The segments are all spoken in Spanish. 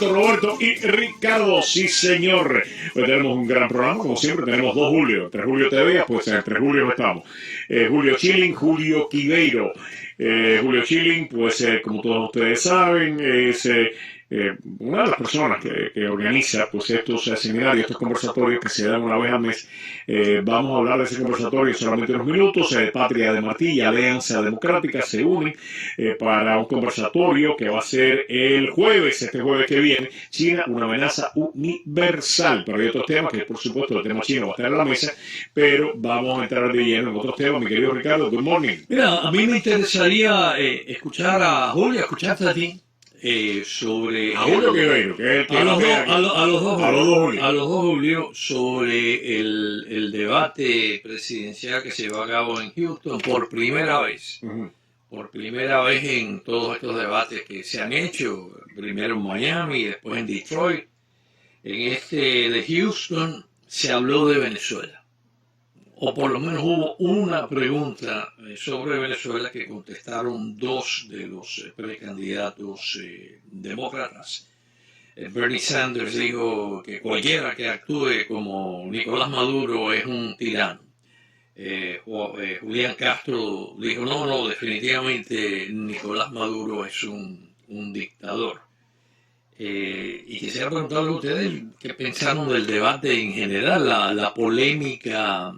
Roberto y Ricardo, sí señor. Pues tenemos un gran programa, como siempre, tenemos 2 Julio, 3 Julio TV, pues en 3 Julio estamos. Julio Chilling, Julio Quiveiro. Julio Chilling, pues como todos ustedes saben, es una de las personas que organiza pues estos seminarios, estos conversatorios que se dan una vez al mes. Vamos a hablar de ese conversatorio en solamente unos minutos. Patria de Martí y Alianza Democrática se unen para un conversatorio que va a ser el jueves, este jueves que viene. China, una amenaza universal. Pero hay otros temas que, por supuesto, el tema chino va a estar en la mesa, pero vamos a entrar de lleno en otros temas. Mi querido Ricardo, good morning. Mira, a mí me interesaría escuchar a Julio, escucharte a ti. Sobre a Julio Quiveiro, que es el a los dos Julio, sobre el debate presidencial que se llevó a cabo en Houston por primera vez. Por primera vez en todos estos debates que se han hecho, primero en Miami y después en Detroit. En este de Houston se habló de Venezuela. O por lo menos hubo una pregunta sobre Venezuela que contestaron 2 de los precandidatos demócratas. Bernie Sanders dijo que cualquiera que actúe como Nicolás Maduro es un tirano. Julián Castro dijo, no, definitivamente Nicolás Maduro es un dictador. Y quisiera preguntarle a ustedes qué pensaron del debate en general, la polémica,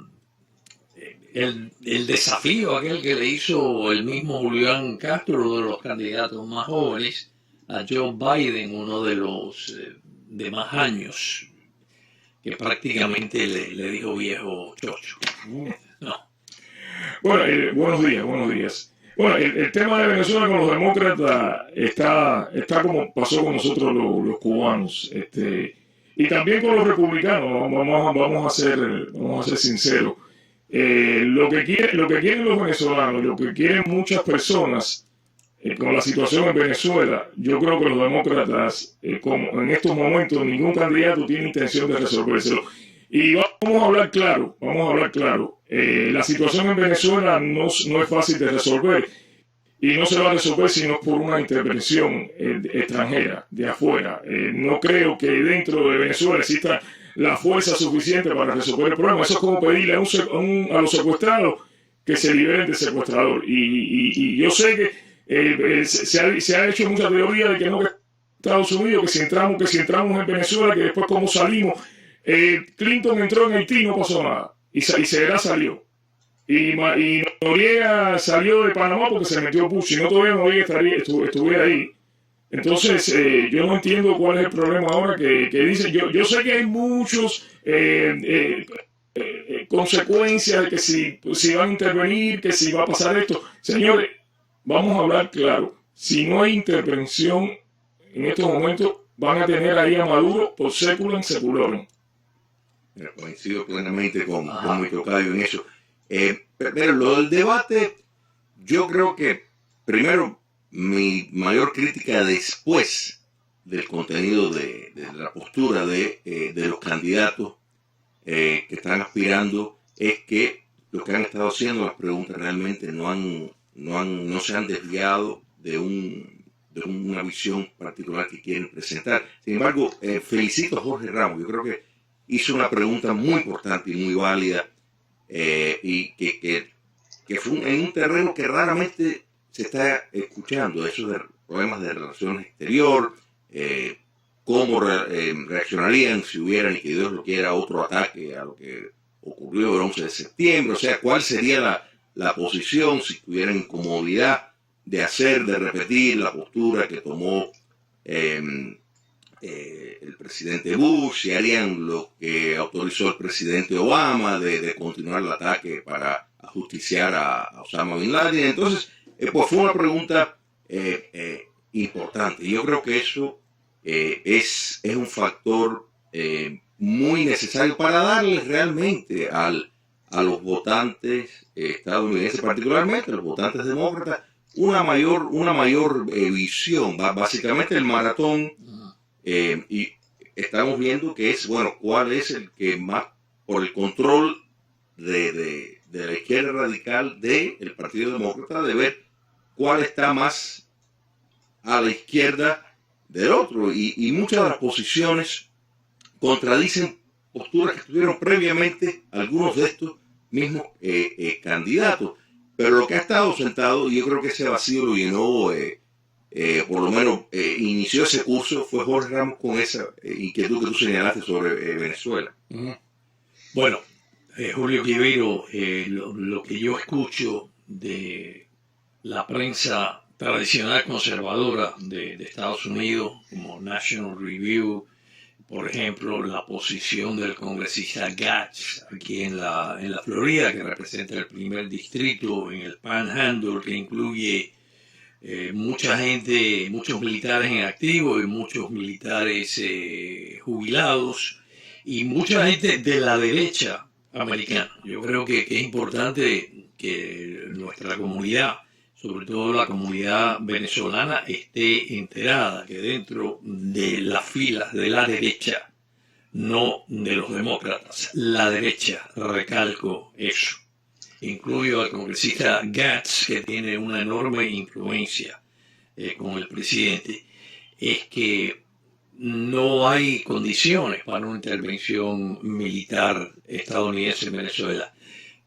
el desafío aquel que le hizo el mismo Julián Castro, uno de los candidatos más jóvenes, a Joe Biden, uno de los de más años, que prácticamente le dijo viejo chocho. No. Bueno, buenos días. Bueno, el tema de Venezuela con los demócratas está como pasó con nosotros los cubanos, y también con los republicanos. Vamos a ser sinceros. Lo que quieren los venezolanos, lo que quieren muchas personas con la situación en Venezuela, yo creo que los demócratas, como en estos momentos, ningún candidato tiene intención de resolvérselo. Y vamos a hablar claro. La situación en Venezuela no es fácil de resolver y no se va a resolver sino por una intervención extranjera, de afuera. No creo que dentro de Venezuela exista la fuerza suficiente para resolver el problema. Eso es como pedirle a los secuestrados que se liberen del secuestrador. Y yo sé que se ha hecho mucha teoría de que no, que Estados Unidos, que si entramos en Venezuela, que después cómo salimos. Clinton entró en Haití y no pasó nada. Y Será salió. Y Noriega salió de Panamá porque se metió Bush. Si no, todavía Noriega estuviera ahí. Entonces, yo no entiendo cuál es el problema ahora que dicen. Yo sé que hay muchos consecuencias de que si van a intervenir, que si va a pasar esto. Señores, vamos a hablar claro. Si no hay intervención en estos momentos, van a tener ahí a Maduro por seculum seculorum. Coincido plenamente con mi tocayo en eso. Pero lo del debate, yo creo que primero mi mayor crítica después del contenido de la postura de los candidatos que están aspirando es que lo que han estado haciendo, las preguntas realmente no se han desviado de una visión particular que quieren presentar. Sin embargo, felicito a Jorge Ramos. Yo creo que hizo una pregunta muy importante y muy válida y que fue en un terreno que raramente se está escuchando, esos de problemas de relaciones exterior, cómo reaccionarían si hubiera, ni que Dios lo quiera, otro ataque a lo que ocurrió el 11 de septiembre, o sea, cuál sería la posición si tuvieran incomodidad de repetir la postura que tomó el presidente Bush, si harían lo que autorizó el presidente Obama de continuar el ataque para ajusticiar a Osama Bin Laden. Entonces, pues fue una pregunta importante. Yo creo que eso es un factor muy necesario para darle realmente a los votantes estadounidenses, particularmente a los votantes demócratas, una mayor visión. Básicamente el maratón, y estamos viendo que es, bueno, cuál es el que más, por el control de la izquierda radical del Partido Demócrata, de ver cuál está más a la izquierda del otro, y muchas de las posiciones contradicen posturas que tuvieron previamente algunos de estos mismos candidatos. Pero lo que ha estado sentado, y yo creo que ese vacío lo llenó, por lo menos inició ese curso, fue Jorge Ramos con esa inquietud que tú señalaste sobre Venezuela. Bueno, Julio Quivero, lo que yo escucho de la prensa tradicional conservadora de Estados Unidos, como National Review, por ejemplo, la posición del congresista Gatz aquí en la Florida, que representa el primer distrito en el Panhandle, que incluye mucha gente, muchos militares en activo y muchos militares jubilados y mucha gente de la derecha americana. Yo creo que es importante que nuestra comunidad, sobre todo la comunidad venezolana, esté enterada que dentro de las filas de la derecha, no de los demócratas, la derecha, recalco eso, incluyo al congresista Gatz, que tiene una enorme influencia con el presidente, es que no hay condiciones para una intervención militar estadounidense en Venezuela,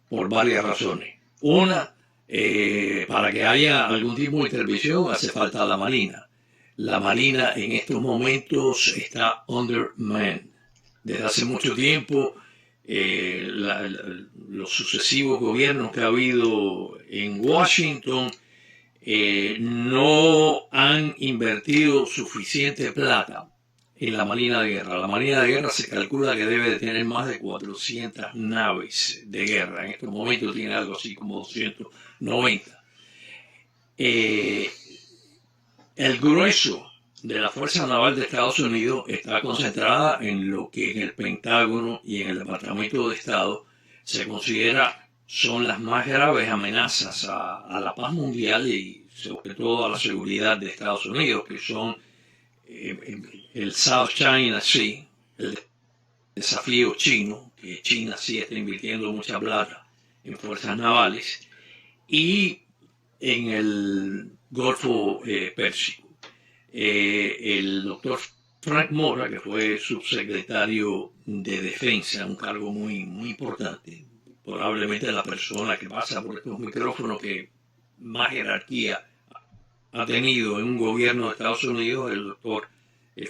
por varias razones. Una, para que haya algún tipo de intervención hace falta la Marina. La Marina en estos momentos está undermanned. Desde hace mucho tiempo, los sucesivos gobiernos que ha habido en Washington no han invertido suficiente plata en la Marina de Guerra. La Marina de Guerra se calcula que debe de tener más de 400 naves de guerra. En estos momentos tiene algo así como 290. El grueso de la Fuerza Naval de Estados Unidos está concentrada en lo que en el Pentágono y en el Departamento de Estado se considera son las más graves amenazas a la paz mundial y sobre todo a la seguridad de Estados Unidos, que son el South China Sea, el desafío chino, que China sí está invirtiendo mucha plata en fuerzas navales, y en el Golfo Pérsico. El doctor Frank Mora, que fue subsecretario de Defensa, un cargo muy, muy importante, probablemente la persona que pasa por estos micrófonos que más jerarquía ha tenido en un gobierno de Estados Unidos, el doctor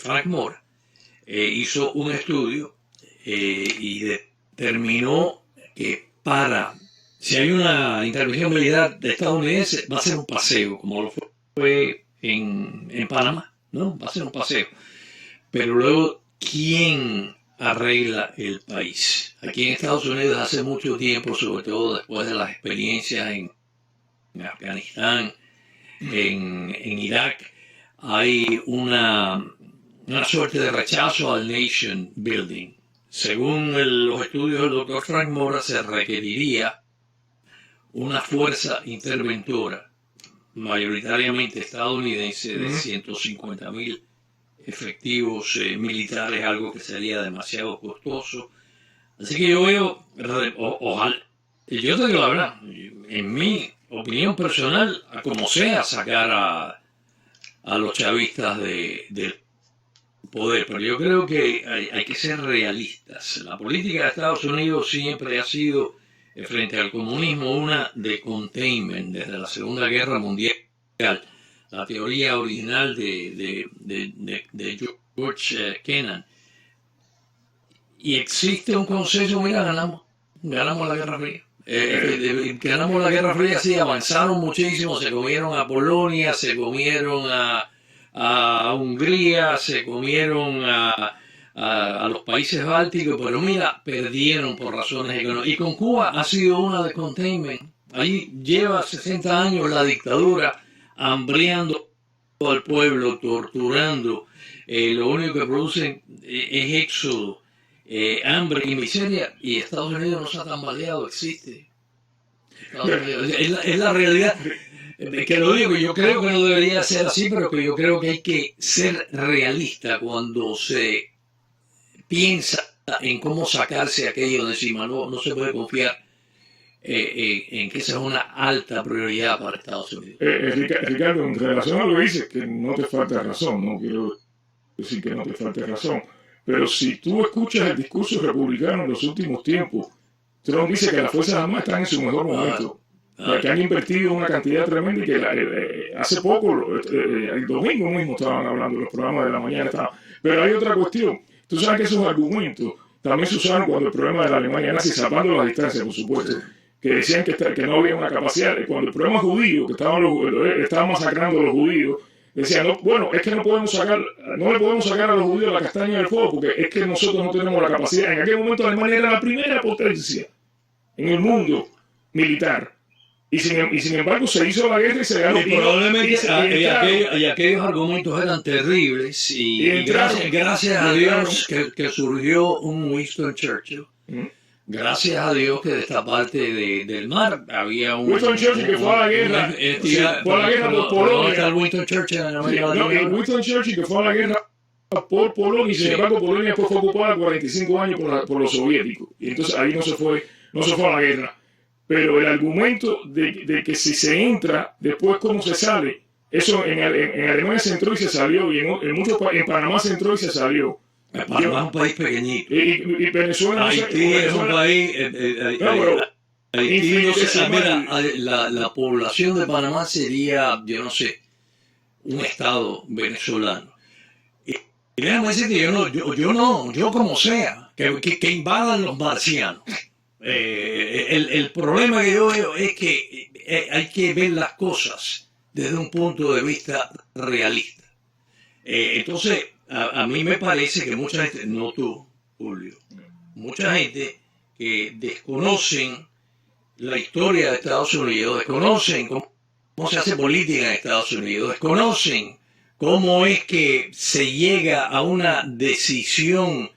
Frank Mora, hizo un estudio y determinó que si hay una intervención militar estadounidense, va a ser un paseo, como lo fue en Panamá, ¿no? Va a ser un paseo. Pero luego, ¿quién arregla el país? Aquí en Estados Unidos hace mucho tiempo, sobre todo después de las experiencias en Afganistán, en Irak, hay una suerte de rechazo al nation building. Según los estudios del doctor Frank Mora, se requeriría una fuerza interventora, mayoritariamente estadounidense, de 150.000 efectivos militares, algo que sería demasiado costoso. Así que yo veo, ojalá, yo te digo la verdad, en mi opinión personal, a como sea sacar a los chavistas del poder, pero yo creo que hay que ser realistas. La política de Estados Unidos siempre ha sido, frente al comunismo, una de containment desde la Segunda Guerra Mundial. La teoría original de George Kennan. Y existe un consenso, mira, ganamos la Guerra Fría. Ganamos la Guerra Fría, sí, avanzaron muchísimo, se comieron a Polonia, se comieron a Hungría, se comieron a los países bálticos, pero mira, perdieron por razones económicas. Y con Cuba ha sido una de containment. Ahí lleva 60 años la dictadura, hambriando al pueblo, torturando. Lo único que producen es éxodo, hambre y miseria, y Estados Unidos no se ha tambaleado, existe. Es la realidad. Que lo digo, yo creo que no debería ser así, pero que yo creo que hay que ser realista cuando se piensa en cómo sacarse aquello de encima. No se puede confiar en que esa es una alta prioridad para Estados Unidos. Ricardo, en relación a lo que dices, que no te falta razón, no quiero decir que no te falte razón, pero si tú escuchas el discurso republicano en los últimos tiempos, Trump dice que las Fuerzas Armadas están en su mejor momento, que han invertido una cantidad tremenda y que hace poco, el domingo mismo estaban hablando, los programas de la mañana estaban. Pero hay otra cuestión, tú sabes que esos argumentos también se usaron cuando el problema de la Alemania nazi, salvando las distancias, por supuesto, que decían que no había una capacidad, cuando el problema judío, que estaban masacrando a los judíos, decían, no, bueno, es que no le podemos sacar a los judíos la castaña del fuego, porque es que nosotros no tenemos la capacidad. En aquel momento Alemania era la primera potencia en el mundo militar. Y sin embargo se hizo la guerra y se ganó. Probablemente y aquellos argumentos eran terribles y gracias a Dios que surgió un Winston Churchill. Gracias a Dios que de esta parte del mar había un... Winston Churchill que fue a la guerra. Fue a la guerra por Polonia. ¿Dónde está el Winston Churchill en América Latina? Winston Churchill que fue a la guerra por Polonia y sin embargo Polonia después fue ocupada 45 años por los soviéticos. Y entonces ahí no se fue a la guerra. Pero el argumento de que si se entra, después cómo se sale, eso en Alemania se entró y se salió, y en Panamá se entró y se salió. Panamá es un país pequeñito. Y Venezuela... Haití es un país... Haití, mira, la población de Panamá sería, yo no sé, un estado venezolano. Y déjame decir que yo como sea, que invadan los marcianos. El problema que yo veo es que hay que ver las cosas desde un punto de vista realista. Entonces, a mí me parece que mucha gente, no tú, Julio, mucha gente que desconocen la historia de Estados Unidos, desconocen cómo se hace política en Estados Unidos, desconocen cómo es que se llega a una decisión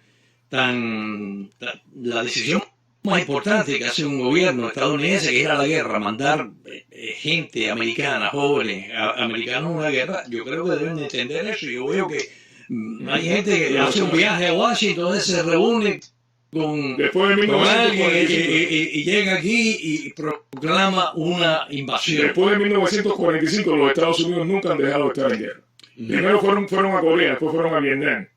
la decisión más importante que hace un gobierno estadounidense, que ir a la guerra, mandar gente americana, jóvenes americanos a una guerra. Yo creo que deben entender eso. Yo veo que hay gente que hace un viaje a Washington, se reúne con alguien y llega aquí y proclama una invasión. Después de 1945 los Estados Unidos nunca han dejado de estar en guerra. Primero fueron a Corea, después fueron a Vietnam.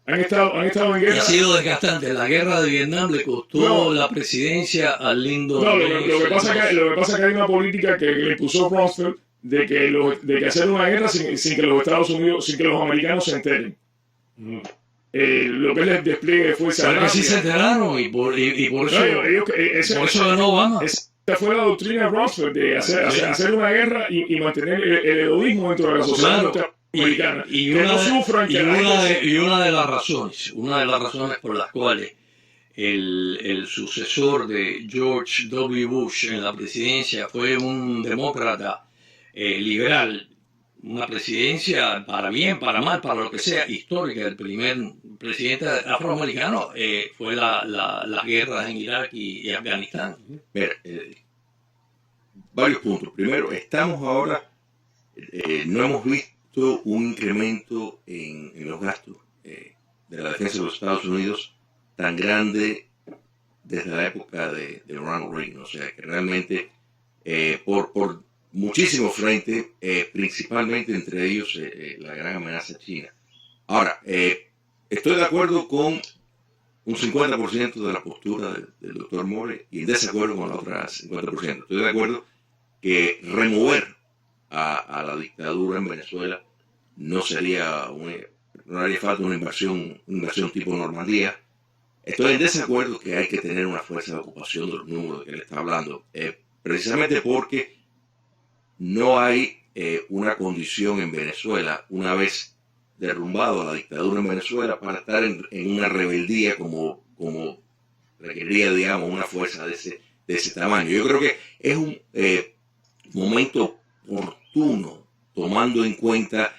Han estado en guerra. Ha sido desgastante. La guerra de Vietnam le costó la presidencia al lindo. No, lo que pasa es que hay una política que le impuso Rumsfeld de que hacer una guerra sin que los Estados Unidos, sin que los americanos se enteren. Lo que es el despliegue de fuerza. Claro que sí se enteraron y por eso, por eso ganó Obama. Esa fue la doctrina de Rumsfeld de hacer una guerra y mantener el egoísmo dentro de la sociedad norteamericana. Y una de las razones por las cuales el sucesor de George W. Bush en la presidencia fue un demócrata liberal, una presidencia para bien, para mal, para lo que sea, histórica. El primer presidente afroamericano fue las guerras en Irak y Afganistán. Mira, varios puntos. Primero, estamos ahora, no hemos visto un incremento en los gastos de la defensa de los Estados Unidos tan grande desde la época de Ronald Reagan. O sea, que realmente por muchísimos frentes, principalmente entre ellos la gran amenaza china. Ahora, estoy de acuerdo con un 50% de la postura del doctor More y en desacuerdo con la otra 50%. Estoy de acuerdo que remover a la dictadura en Venezuela no haría falta una invasión tipo Normandía. Estoy en desacuerdo que hay que tener una fuerza de ocupación de los números de que él está hablando, precisamente porque no hay una condición en Venezuela, una vez derrumbado la dictadura en Venezuela, para estar en una rebeldía como requeriría, digamos, una fuerza de ese tamaño. Yo creo que es un momento oportuno, tomando en cuenta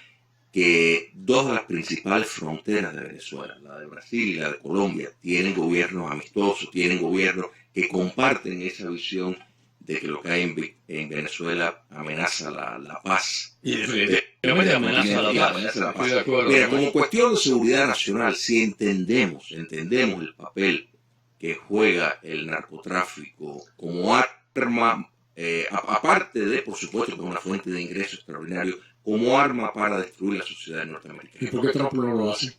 que dos de las principales fronteras de Venezuela, la de Brasil y la de Colombia, tienen gobiernos amistosos, tienen gobiernos que comparten esa visión de que lo que hay en Venezuela amenaza la paz. Y definitivamente amenaza la paz. Mira, como cuestión de seguridad nacional, si entendemos el papel que juega el narcotráfico como arma, aparte de, por supuesto, que es una fuente de ingreso extraordinario, como arma para destruir la sociedad norteamericana. ¿Y por qué Trump no lo hace?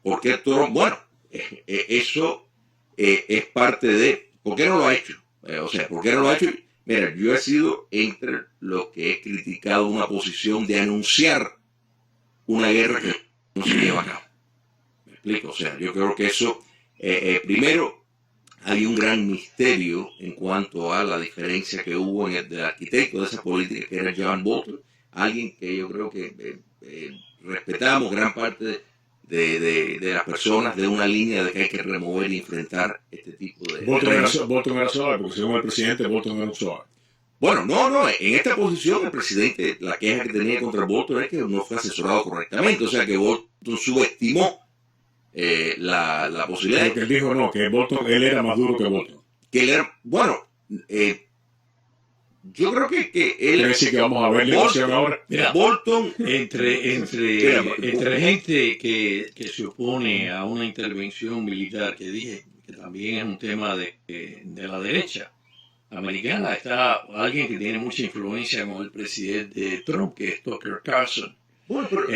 Porque Trump, bueno, eso es parte de, ¿por qué no lo ha hecho? O sea, ¿por qué no lo ha hecho? Mira, yo he sido entre los que he criticado una posición de anunciar una guerra que no se lleva a cabo. ¿Me explico? O sea, yo creo que eso, primero, hay un gran misterio en cuanto a la diferencia que hubo en el arquitecto de esa política, que era John Bolton, alguien que yo creo que respetamos gran parte de las personas de una línea de que hay que remover y enfrentar este tipo de... Bolton era suave, porque según el presidente, Bolton era suave. Bueno, no, en esta posición el presidente, la queja que tenía contra Bolton es que no fue asesorado correctamente, o sea que Bolton subestimó la posibilidad. Lo que él dijo no, que Bolton, él era más duro que Bolton. Que él era, bueno, yo creo que él... Quiere decir que vamos a ver la elección ahora. Mira, Bolton... entre gente que se opone a una intervención militar, que dije que también es un tema de la derecha americana, está alguien que tiene mucha influencia con el presidente Trump, que es Tucker Carlson. Bueno, pero,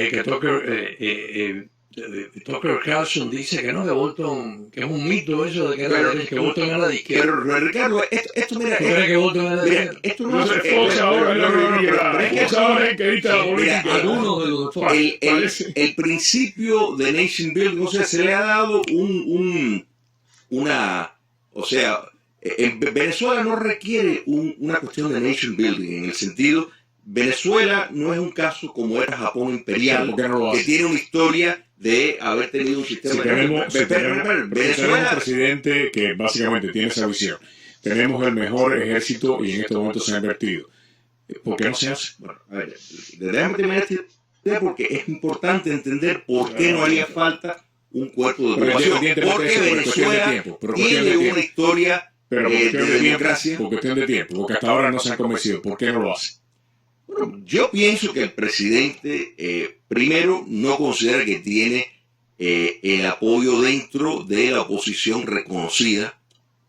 Tucker Carlson dice que no, que Bolton, que es un mito eso de que era derecha, que Bolton era de izquierda. pero Ricardo, esto mira... ¿Tú crees que Bolton era de Mira, izquierda? esto No se Fox ahora, Fox ahora es que edita la política. Algunos de los de Fox. El principio de nation building, o sea, se le ha dado o sea, en Venezuela no requiere una cuestión de nation building, en el sentido, Venezuela no es un caso como era Japón imperial, que tiene una historia de haber tenido un sistema... Si tenemos un presidente que básicamente tiene esa visión, tenemos el mejor ejército y en este momento se ha invertido. ¿Por qué no se hace? Bueno, a ver, déjame terminar esta idea porque es importante entender por qué no haría falta un cuerpo de ocupación. Porque Venezuela tiene una historia de democracia. Por cuestión de tiempo, porque hasta ahora no se han convencido. ¿Por qué no lo hace? Bueno, yo pienso que el presidente, primero, no considera que tiene el apoyo dentro de la oposición reconocida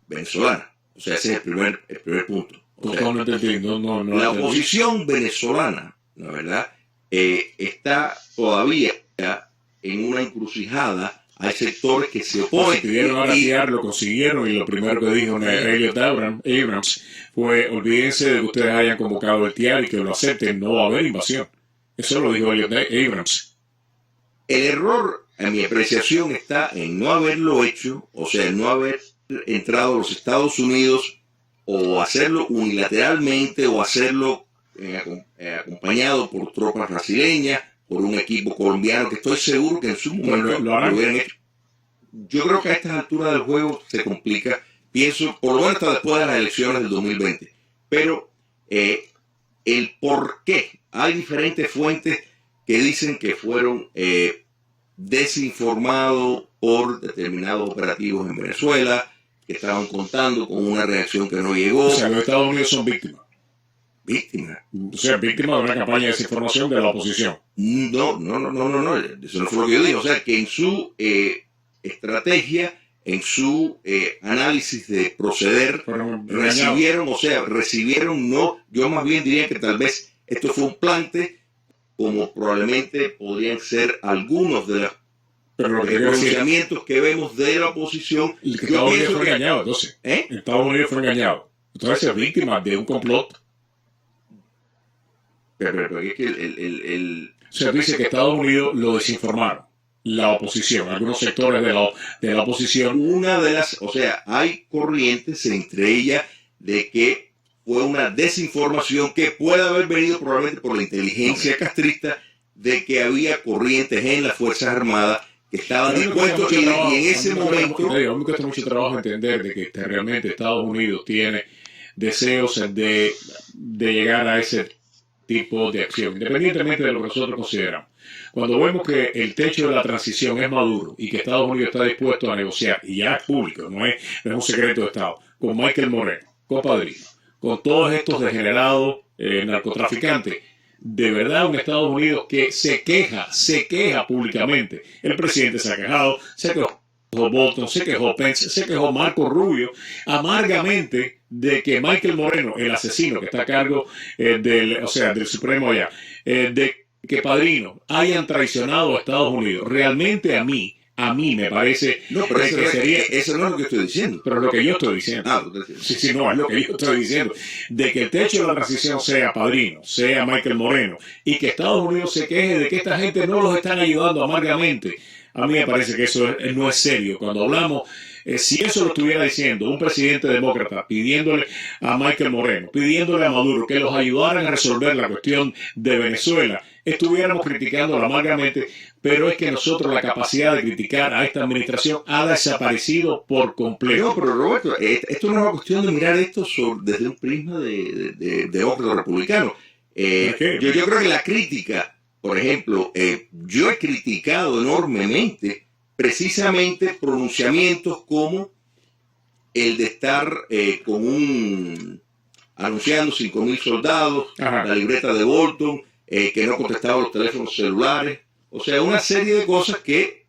venezolana. O sea, ese es el primer punto. O sea, la oposición venezolana, la verdad, está todavía en una encrucijada. Hay sectores que se oponen. Si pidieron agatear, lo consiguieron, y lo primero que dijo Elliot Abrams fue: olvídense de que ustedes hayan convocado el TIAR y que lo acepten, no va a haber invasión. Eso lo dijo Elliot Abrams. El error, a mi apreciación, está en no haberlo hecho, o sea, no haber entrado a los Estados Unidos, o hacerlo unilateralmente, o hacerlo acompañado por tropas brasileñas, por un equipo colombiano, que estoy seguro que en su momento lo hubieran hecho. Yo creo que a estas alturas del juego se complica, pienso, por lo menos hasta después de las elecciones del 2020. Pero el por qué, hay diferentes fuentes que dicen que fueron desinformados por determinados operativos en Venezuela, que estaban contando con una reacción que no llegó. O sea, los Estados Unidos son víctimas. Víctimas. O sea, víctimas de una campaña de desinformación de la oposición. No, eso no fue lo que yo dije. O sea, que en su estrategia, en su análisis de proceder, recibieron, no, yo más bien diría que tal vez esto fue un plante, como probablemente podrían ser algunos de los pronunciamientos que vemos de la oposición. Estados Unidos fue engañado, entonces. Estados Unidos fue engañado. Entonces es víctima de un complot. Pero es que se dice que Estados Unidos lo desinformaron, la oposición, algunos sectores de la oposición. Una de las, o sea, hay corrientes, entre ellas, de que fue una desinformación que puede haber venido probablemente por la inteligencia castrista, de que había corrientes en las Fuerzas Armadas que estaban dispuestos y en ese momento... A mí me cuesta mucho trabajo entender de que realmente Estados Unidos tiene deseos de llegar a ese tipo de acción, independientemente de lo que nosotros consideramos. Cuando vemos que el techo de la transición es maduro y que Estados Unidos está dispuesto a negociar, y ya es público, no es un secreto de Estado, con Michael Moreno, con Padrino, con todos estos degenerados narcotraficantes, de verdad un Estados Unidos que se queja públicamente. El presidente se ha quejado, se quejó Bolton, se quejó Pence, se quejó Marco Rubio amargamente de que Michael Moreno, el asesino que está a cargo del Supremo allá, de que Padrino hayan traicionado a Estados Unidos. Realmente a mí me parece No, pero que sería... eso no es lo que estoy diciendo. Pero lo que yo estoy diciendo. Sí, no, es lo que yo estoy diciendo. De que el techo de la transición sea Padrino, sea Michael Moreno, y que Estados Unidos se queje de que esta gente no los están ayudando amargamente. A mí me parece que eso no es serio. Cuando hablamos, si eso lo estuviera diciendo un presidente demócrata pidiéndole a Michael Moreno, pidiéndole a Maduro que los ayudaran a resolver la cuestión de Venezuela, estuviéramos criticándola amargamente, pero es que nosotros la capacidad de criticar a esta administración ha desaparecido por completo. No, pero Roberto, esto no es una cuestión de mirar esto desde un prisma de otro republicano. Yo creo que la crítica, por ejemplo, yo he criticado enormemente precisamente pronunciamientos como el de estar anunciando 5.000 soldados, la libreta de Bolton, que no contestaba los teléfonos celulares, o sea, una serie de cosas que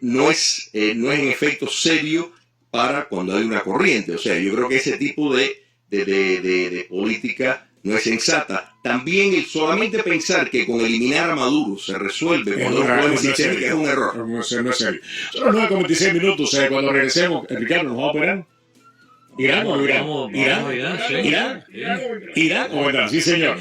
no es en efecto serio para cuando hay una corriente. O sea, yo creo que ese tipo de política no es sensata. También el solamente pensar que con eliminar a Maduro se resuelve cuando los problemas sistémicos es un error. No es serio. Son las 9:26 minutos. Cuando regresemos, Ricardo, ¿nos vamos a operar? ¿Irán o Irán? ¿Irán o Irán? Sí, señor.